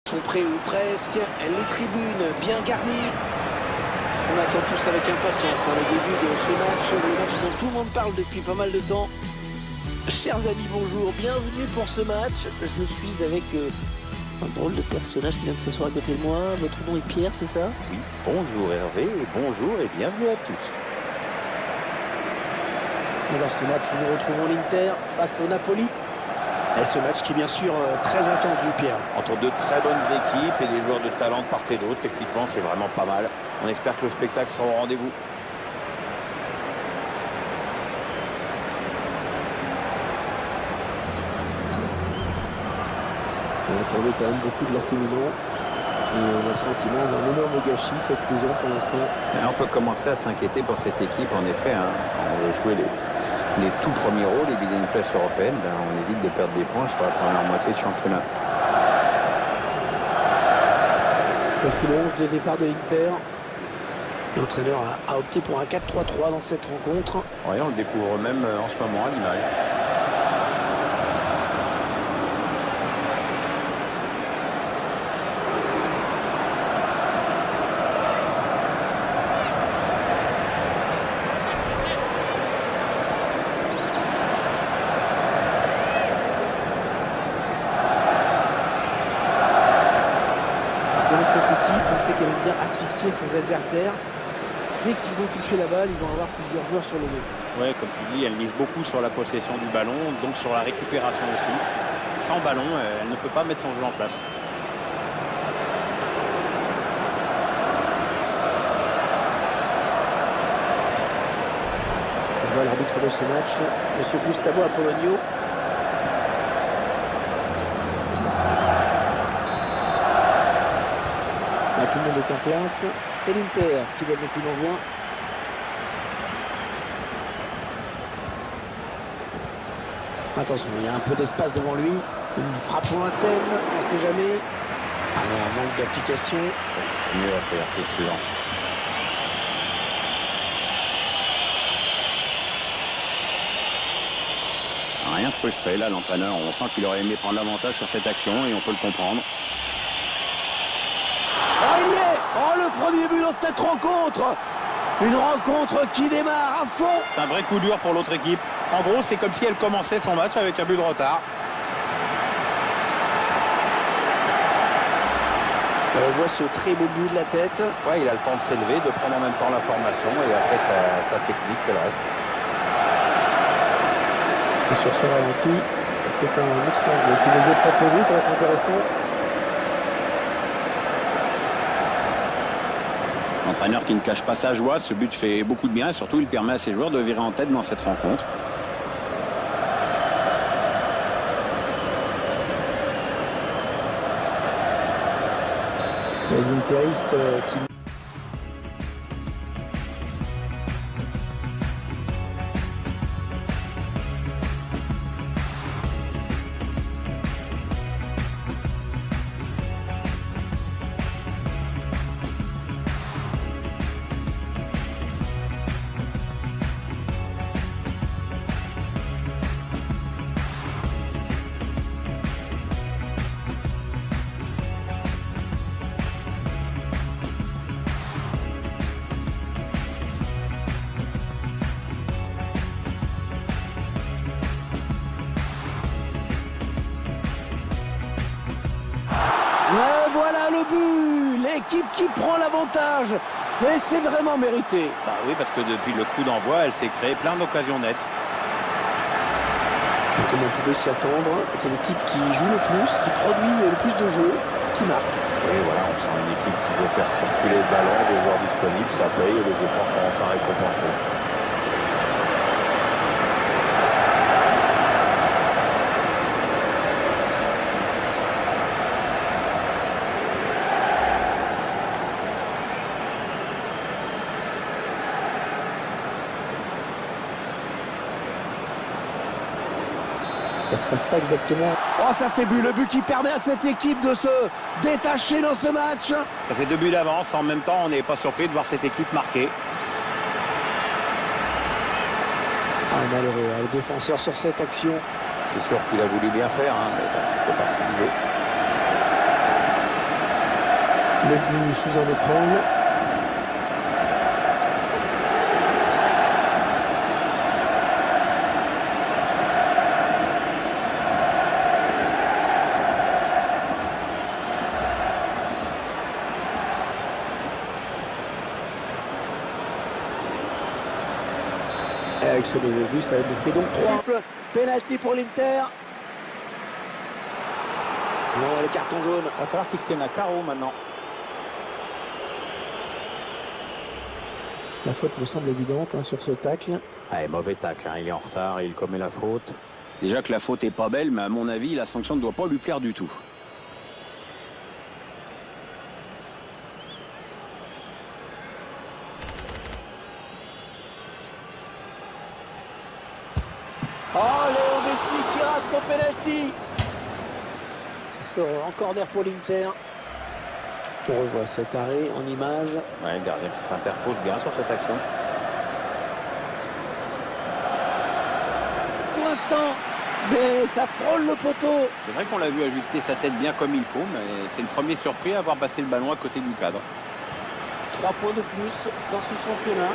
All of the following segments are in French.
Sont prêts ou presque, les tribunes bien garnies. On attend tous avec impatience le début de ce match, le match dont tout le monde parle depuis pas mal de temps. Chers amis, bonjour, bienvenue pour ce match. Je suis avec un drôle de personnage qui vient de s'asseoir à côté de moi. Votre nom est Pierre, c'est ça? Oui, bonjour Hervé, et bonjour et bienvenue à tous. Et dans ce match, nous retrouvons l'Inter face au Napoli. Et ce match qui est bien sûr très attendu, Pierre. Entre deux très bonnes équipes et des joueurs de talent de part et d'autre, techniquement c'est vraiment pas mal. On espère que le spectacle sera au rendez-vous. On attendait quand même beaucoup de l'AC Milan. Et on a le sentiment d'un énorme gâchis cette saison pour l'instant. On peut commencer à s'inquiéter pour cette équipe, en effet. Quand on veut jouer les tout premiers rôles et viser une place européenne, on évite de perdre des points sur la première moitié de championnat. Voici le 11 de départ de l'Inter. L'entraîneur a opté pour un 4-3-3 dans cette rencontre. Oui, on le découvre même en ce moment à l'image. Cette équipe, on sait qu'elle aime bien asphyxier ses adversaires. Dès qu'ils vont toucher la balle, ils vont avoir plusieurs joueurs sur le dos. Ouais, comme tu dis, elle mise beaucoup sur la possession du ballon, donc sur la récupération aussi. Sans ballon, elle ne peut pas mettre son jeu en place. On voit l'arbitre de ce match, M. Gustavo Apolonio. Tout le monde est en place. C'est l'Inter qui donne le coup d'envoi. Attention, il y a un peu d'espace devant lui. Une frappe lointaine, on ne sait jamais. Il y a un manque d'application. Mieux à faire, c'est sûr. Rien frustré, là, l'entraîneur. On sent qu'il aurait aimé prendre l'avantage sur cette action et on peut le comprendre. Oh, il y est! Oh, le premier but dans cette rencontre! Une rencontre qui démarre à fond! C'est un vrai coup dur pour l'autre équipe. En gros, c'est comme si elle commençait son match avec un but de retard. On voit ce très beau but de la tête. Ouais, il a le temps de s'élever, de prendre en même temps la formation et après sa technique fait le reste. Et sur ce ralenti, c'est un autre angle qui nous est proposé, ça va être intéressant. L'entraîneur qui ne cache pas sa joie, ce but fait beaucoup de bien et surtout il permet à ses joueurs de virer en tête dans cette rencontre. Les interistes qui... Et voilà le but! L'équipe qui prend l'avantage. Et c'est vraiment mérité. Bah oui, parce que depuis le coup d'envoi, elle s'est créée plein d'occasions nettes. Et comme on pouvait s'y attendre, c'est l'équipe qui joue le plus, qui produit le plus de jeux, qui marque. Oui, voilà, on sent une équipe qui veut faire circuler le ballon, des joueurs disponibles, ça paye et les efforts sont enfin récompensés. Ça se passe pas exactement. Oh, ça fait but, le but qui permet à cette équipe de se détacher dans ce match. Ça fait 2 buts d'avance. En même temps, on n'est pas surpris de voir cette équipe marquer. Ah, malheureux, le défenseur sur cette action. C'est sûr qu'il a voulu bien faire, mais bon, ça fait partie du jeu. Le but sous un autre angle. Et avec ce nouveau but, ça nous fait donc 3. Pénalty pour l'Inter. Non, le carton jaune. Il va falloir qu'ils se tiennent à carreau maintenant. La faute me semble évidente sur ce tacle. Allez, mauvais tacle, hein. Il est en retard et il commet la faute. Déjà que la faute est pas belle, mais à mon avis, la sanction ne doit pas lui plaire du tout. Oh, Léo Messi qui rate son penalty. Ça sort en corner pour l'Inter. On revoit cet arrêt en image. Ouais, le gardien qui s'interpose bien sur cette action. Pour l'instant, mais ça frôle le poteau. C'est vrai qu'on l'a vu ajuster sa tête bien comme il faut, mais c'est le premier surpris à avoir passé le ballon à côté du cadre. 3 points de plus dans ce championnat.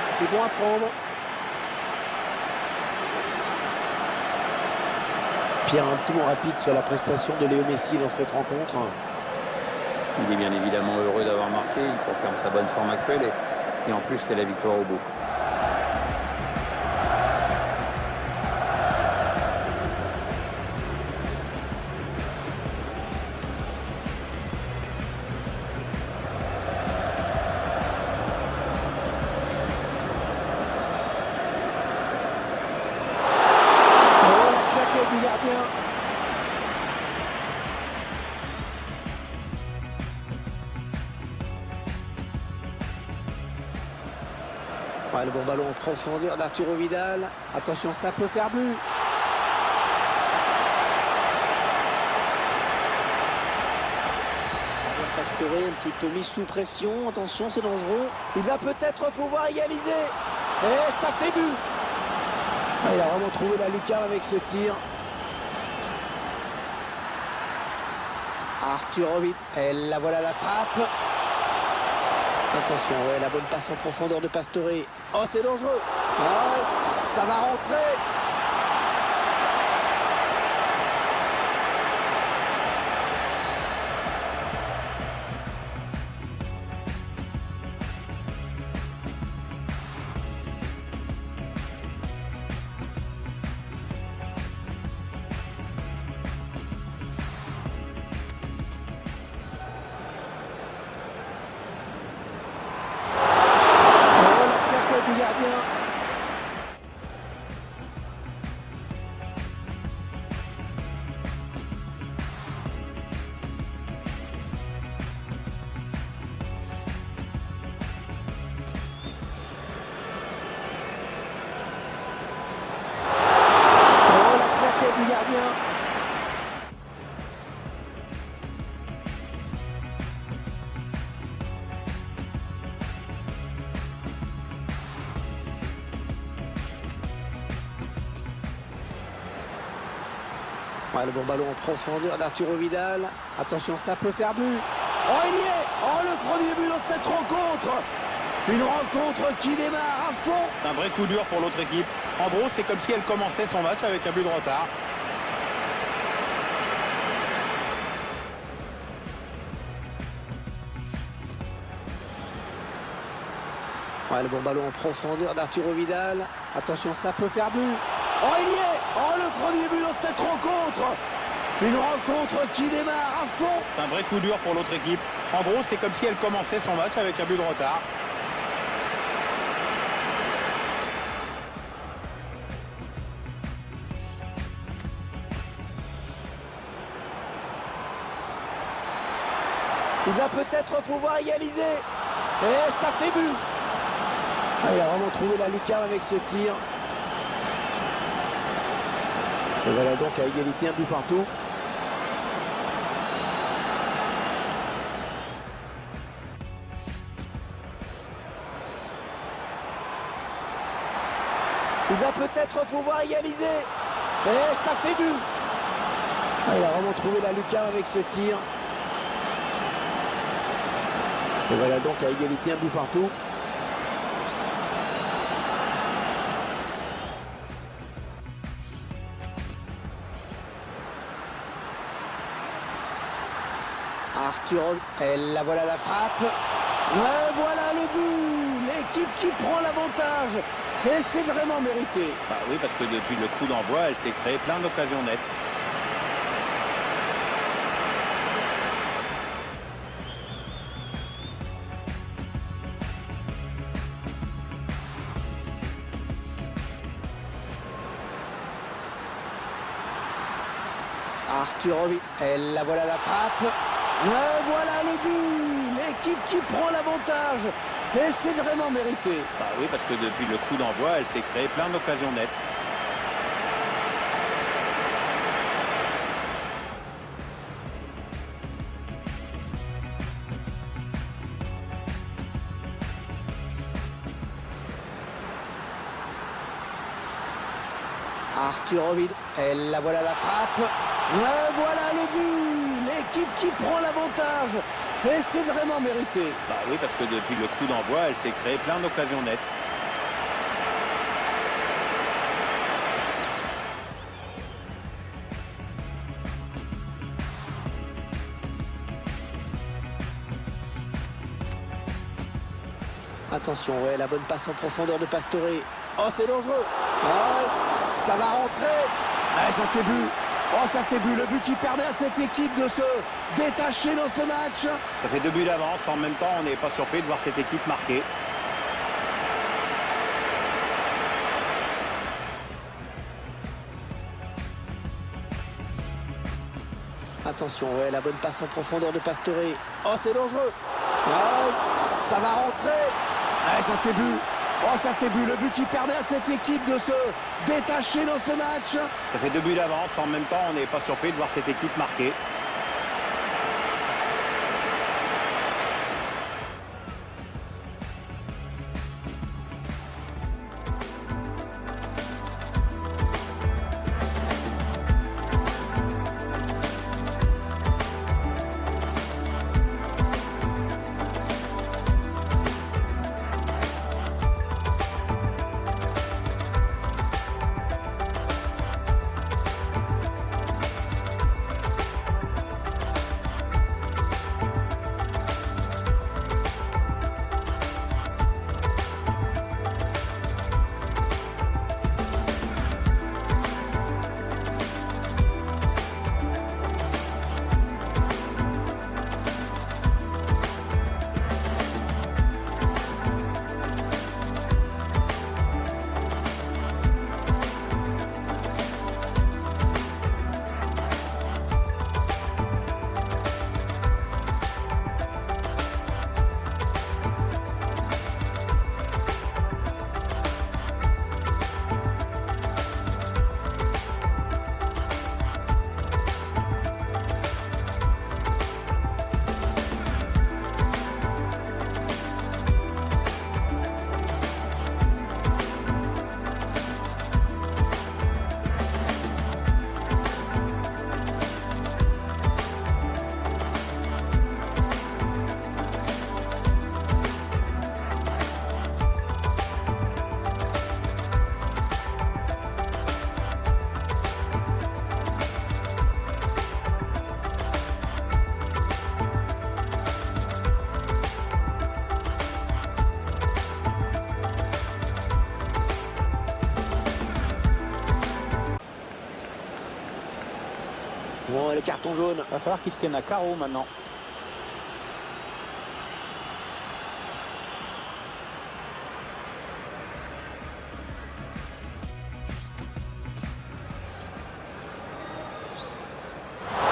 C'est bon à prendre. Pierre, un petit mot rapide sur la prestation de Léo Messi dans cette rencontre. Il est bien évidemment heureux d'avoir marqué, il confirme sa bonne forme actuelle et en plus c'est la victoire au bout. Oh, la claquette du gardien. Ouais, le bon ballon en profondeur d'Arturo Vidal. Attention, ça peut faire but. Pastore un petit peu mis sous pression. Attention, c'est dangereux. Il va peut-être pouvoir égaliser. Et ça fait but. Ah, il a vraiment trouvé la lucarne avec ce tir. Arturo Vidal. Et là, voilà la frappe. Attention, ouais, la bonne passe en profondeur de Pastore. Oh, c'est dangereux. Ouais, ça va rentrer. Du gardien. Oh, la claquette du gardien. Ouais, le bon ballon en profondeur d'Arturo Vidal. Attention, ça peut faire but. Oh, il y est. Oh, le premier but dans cette rencontre. Une rencontre qui démarre à fond. Un vrai coup dur pour l'autre équipe. En gros, c'est comme si elle commençait son match avec un but de retard. Ouais, le bon ballon en profondeur d'Arturo Vidal. Attention, ça peut faire but. Oh, il y est. Oh, le premier but dans cette rencontre. Une rencontre qui démarre à fond. Un vrai coup dur pour l'autre équipe. En gros, c'est comme si elle commençait son match avec un but de retard. Il va peut-être pouvoir égaliser. Et ça fait but. Ah, il a vraiment trouvé la lucarne avec ce tir. Et voilà donc à égalité, un but partout. Il va peut-être pouvoir égaliser. Et ça fait but. Ah, il a vraiment trouvé la lucarne avec ce tir. Et voilà donc à égalité, un but partout. Arthur, et la voilà la frappe. Et voilà le but. L'équipe qui prend l'avantage. Et c'est vraiment mérité. Bah oui, parce que depuis le coup d'envoi, elle s'est créée plein d'occasions nettes. Arturovic, et la voilà la frappe. Et voilà le but. L'équipe qui prend l'avantage. Et c'est vraiment mérité. Bah oui, parce que depuis le coup d'envoi, elle s'est créée plein d'occasions nettes. Arturovic, et la voilà la frappe. Et voilà le but. L'équipe qui prend l'avantage. Et c'est vraiment mérité. Bah oui, parce que depuis le coup d'envoi, elle s'est créée plein d'occasions nettes. Attention, ouais, la bonne passe en profondeur de Pastore. Oh, c'est dangereux. Oh, ça va rentrer. Ah, ça fait but. Oh, ça fait but. Le but qui permet à cette équipe de se détacher dans ce match. Ça fait 2 buts d'avance. En même temps, on n'est pas surpris de voir cette équipe marquer. Attention, ouais, la bonne passe en profondeur de Pastore. Oh, c'est dangereux. Oh, ça va rentrer. Ah, ça fait but. Oh, ça fait but. Le but qui permet à cette équipe de se détacher dans ce match. Ça fait 2 buts d'avance. En même temps, on n'est pas surpris de voir cette équipe marquer. Bon, le carton jaune. Il va falloir qu'ils se tiennent à carreau maintenant. Oh,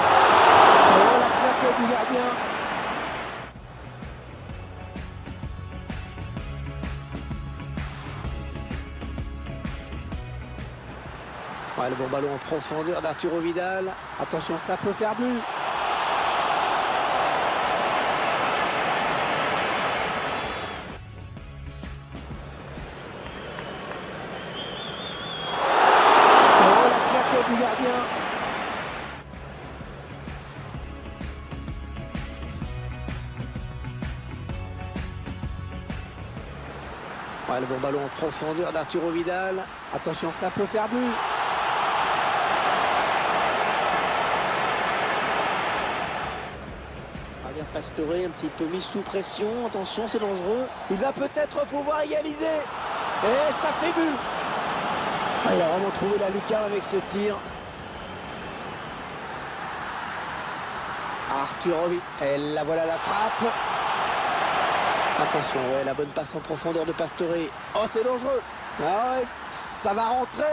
la claquette du gardien. Ouais, le bon ballon en profondeur d'Arturo Vidal. Attention, ça peut faire but. Oh, la claquette du gardien. Ouais, le bon ballon en profondeur d'Arturo Vidal. Attention, ça peut faire but. Javier Pastore, un petit peu mis sous pression. Attention, c'est dangereux. Il va peut-être pouvoir égaliser. Et ça fait but. Ah, il a vraiment trouvé la lucarne avec ce tir. Arturo Vidal. Et là, voilà la frappe. Attention, ouais, la bonne passe en profondeur de Pastore. Oh, c'est dangereux. Ah ouais, ça va rentrer.